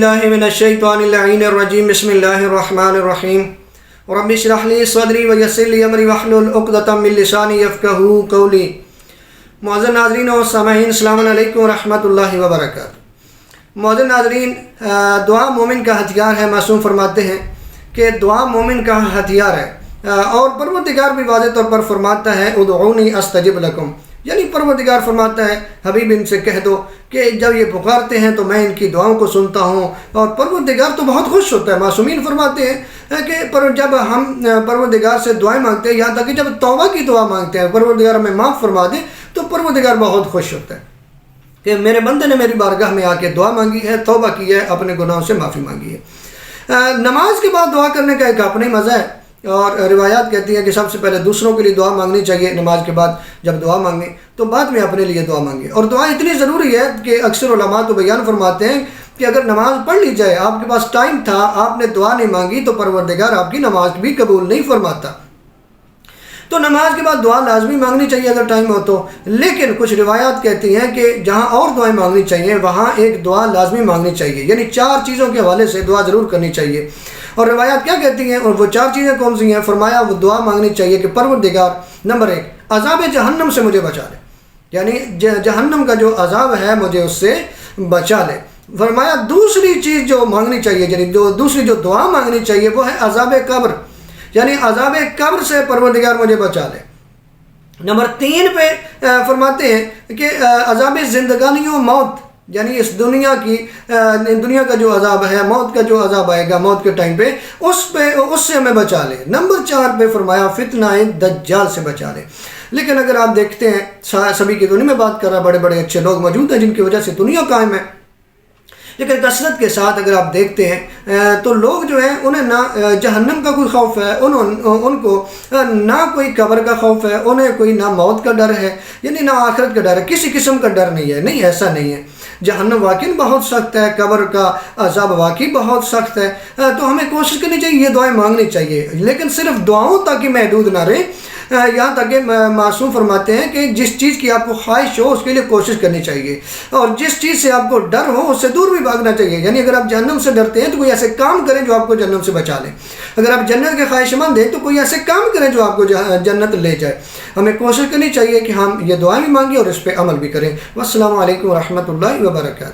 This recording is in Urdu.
باللہ من الشیطان اللعین الرجیم بسم اللہ الرحمن الرحیم رب اشرح لی صدری ویسر لی امری واحلل عقدۃ من لسانی یفقہوا قولی۔ معزز ناظرین و سامعین، السلام علیکم ورحمۃ اللہ وبرکاتہ۔ معزز ناظرین، دعا مومن کا ہتھیار ہے۔ معصوم فرماتے ہیں کہ دعا مومن کا ہتھیار ہے، اور پروردگار بھی واضح طور پر فرماتا ہے ادعونی استجب لکم، یعنی پروردگار فرماتا ہے حبیب ان سے کہہ دو کہ جب یہ پکارتے ہیں تو میں ان کی دعاؤں کو سنتا ہوں، اور پروردگار تو بہت خوش ہوتا ہے۔ معصومین فرماتے ہیں کہ جب ہم پروردگار سے دعائیں مانگتے ہیں، یہاں تک کہ جب توبہ کی دعا مانگتے ہیں پروردگار ہمیں معاف فرما دے، تو پروردگار بہت خوش ہوتا ہے کہ میرے بندے نے میری بارگاہ میں آ کے دعا مانگی ہے، توبہ کی ہے، اپنے گناہوں سے معافی مانگی ہے۔ نماز کے بعد دعا کرنے کا ایک اپنا ہی مزہ ہے، اور روایات کہتی ہیں کہ سب سے پہلے دوسروں کے لیے دعا مانگنی چاہیے، نماز کے بعد جب دعا مانگیں تو بعد میں اپنے لیے دعا مانگیں۔ اور دعا اتنی ضروری ہے کہ اکثر علماء تو بیان فرماتے ہیں کہ اگر نماز پڑھ لی جائے، آپ کے پاس ٹائم تھا، آپ نے دعا نہیں مانگی، تو پروردگار آپ کی نماز بھی قبول نہیں فرماتا۔ تو نماز کے بعد دعا لازمی مانگنی چاہیے اگر ٹائم ہو تو، لیکن کچھ روایات کہتی ہیں کہ جہاں اور دعائیں مانگنی چاہیے وہاں ایک دعا لازمی مانگنی چاہیے، یعنی 4 چیزوں کے حوالے سے دعا ضرور کرنی چاہیے۔ اور روایات کیا کہتی ہیں، اور وہ 4 چیزیں کون سی ہیں؟ فرمایا وہ دعا مانگنی چاہیے کہ پروردگار نمبر 1 عذاب جہنم سے مجھے بچا لے، یعنی جہنم کا جو عذاب ہے مجھے اس سے بچا لے۔ فرمایا دوسری چیز جو مانگنی چاہیے، یعنی دوسری جو دعا مانگنی چاہیے وہ ہے عذاب قبر، یعنی عذاب قبر سے پروردگار مجھے بچا لے۔ نمبر 3 پہ فرماتے ہیں کہ عذاب زندگانی و موت، یعنی اس دنیا کا جو عذاب ہے، موت کا جو عذاب آئے گا موت کے ٹائم پہ، اس سے ہمیں بچا لے۔ نمبر 4 پہ فرمایا فتنہ دجال سے بچا لے۔ لیکن اگر آپ دیکھتے ہیں سبھی کی دنیا میں بات کر رہا، بڑے بڑے اچھے لوگ موجود ہیں جن کی وجہ سے دنیا قائم ہے، لیکن کثرت کے ساتھ اگر آپ دیکھتے ہیں تو لوگ جو ہیں انہیں نہ جہنم کا کوئی خوف ہے، ان کو نہ کوئی قبر کا خوف ہے، انہیں کوئی نہ موت کا ڈر ہے، یعنی نہ آخرت کا ڈر ہے، کسی قسم کا ڈر نہیں ہے۔ نہیں، ایسا نہیں ہے۔ جہنم واقعی بہت سخت ہے، قبر کا عذاب واقعی بہت سخت ہے، تو ہمیں کوشش کرنی چاہیے، یہ دعائیں مانگنی چاہیے، لیکن صرف دعاؤں تک ہی محدود نہ رہے۔ یہاں تک کہ معصوم فرماتے ہیں کہ جس چیز کی آپ کو خواہش ہو اس کے لیے کوشش کرنی چاہیے، اور جس چیز سے آپ کو ڈر ہو اس سے دور بھی بھاگنا چاہیے۔ یعنی اگر آپ جہنم سے ڈرتے ہیں تو کوئی ایسے کام کریں جو آپ کو جہنم سے بچا لیں، اگر آپ جنت کے خواہش مند ہیں تو کوئی ایسے کام کریں جو آپ کو جنت لے جائے۔ ہمیں کوشش کرنی چاہیے کہ ہم یہ دعائیں بھی مانگیں اور اس پہ عمل بھی کریں۔ والسلام علیکم ورحمۃ اللہ وبرکاتہ۔